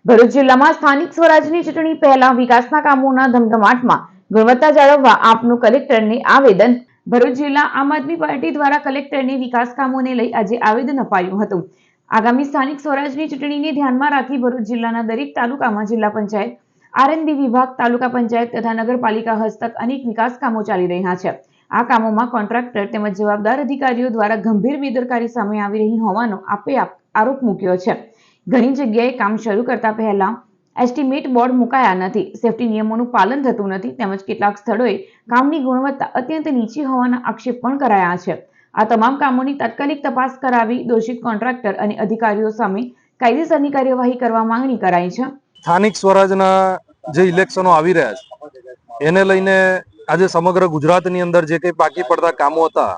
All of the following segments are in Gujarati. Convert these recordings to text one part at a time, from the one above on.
ભરૂચ જિલ્લામાં સ્થાનિક સ્વરાજની ચૂંટણી પહેલા વિકાસના કામોના ધમધમાટમાં ગુણવત્તા જાળવવા આપનું કલેક્ટરને આવેદન। ભરૂચ જિલ્લા આમ આદમી પાર્ટી દ્વારા કલેક્ટરને વિકાસ કામોને લઈ આજે આવેદન અપાયું હતું। આગામી સ્થાનિક સ્વરાજની ચૂંટણીને ધ્યાનમાં રાખી ભરૂચ જિલ્લાના દરેક તાલુકામાં જિલ્લા પંચાયત, આરએનબી વિભાગ, તાલુકા પંચાયત તથા નગરપાલિકા હસ્તક અનેક વિકાસ કામો ચાલી રહ્યા છે। આ કામોમાં કોન્ટ્રાક્ટર તેમજ જવાબદાર અધિકારીઓ દ્વારા ગંભીર બેદરકારી સામે આવી રહી હોવાનો આપે આરોપ મૂક્યો છે। ઘણી જગ્યાએ કામ શરૂ કરતા પહેલા એસ્ટિમેટ બોર્ડ મુકાયા નથી, સેફટી નિયમોનું પાલન થતું નથી તેમજ કેટલાક સ્થળોએ કામની ગુણવત્તા અત્યંત નીચી હોવાના આક્ષેપ પણ કરાયા છે। આ તમામ કામોની તાત્કાલિક તપાસ કરાવી દોષિત કોન્ટ્રાક્ટર અને અધિકારીઓ સામે કાયદેસરની કાર્યવાહી કરવા માંગણી કરાઈ છે। સ્થાનિક સ્વરાજના જે ઇલેક્શનો આવી રહ્યા છે એને લઈને આજે સમગ્ર ગુજરાતની અંદર જે કંઈ બાકી પડતા કામો હતા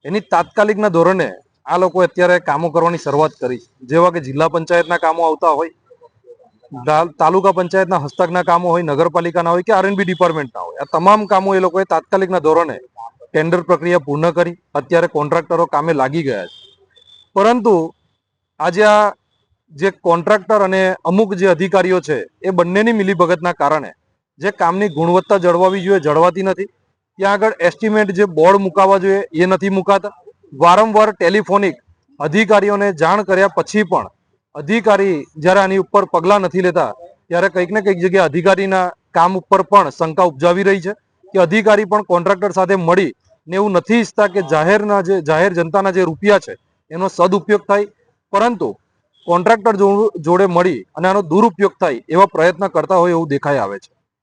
એની તાત્કાલિકના ધોરણે આ લોકો અત્યારે કામો કરવાની શરૂઆત કરી છે। જેવા કે જિલ્લા પંચાયતના કામો આવતા હોય, તાલુકા પંચાયતના હસ્તકના કામો હોય, નગરપાલિકાના હોય કે આરએનબી ડિપાર્ટમેન્ટના હોય, આ તમામ કામો એ લોકોએ તાત્કાલિકના ધોરણે ટેન્ડર પ્રક્રિયા પૂર્ણ કરી અત્યારે કોન્ટ્રાક્ટરો કામે લાગી ગયા છે। પરંતુ આજે આ જે કોન્ટ્રાક્ટર અને અમુક જે અધિકારીઓ છે એ બંનેની મિલીભગતના કારણે જે કામની ગુણવત્તા જળવાવી જોઈએ જળવાતી નથી। ત્યાં આગળ એસ્ટિમેટ જે બોર્ડ મુકાવવા જોઈએ એ નથી મુકાતા। વારંવાર ટેલિફોનિક અધિકારીઓને જાણ કર્યા પછી પણ અધિકારી જ્યારે આની ઉપર પગલાં નથી લેતા ત્યારે કંઈક ને કંઈક જગ્યાએ અધિકારીના કામ ઉપર પણ શંકા ઉપજાવી રહી છે કે અધિકારી પણ કોન્ટ્રાક્ટર સાથે મળી ને એવું નથી ઈચ્છતા કે જાહેર જનતાના જે રૂપિયા છે એનો સદુપયોગ થાય, પરંતુ કોન્ટ્રાક્ટર જોડે મળી અને આનો દુરુપયોગ થાય એવા પ્રયત્ન કરતા હોય એવું દેખાઈ આવે છે।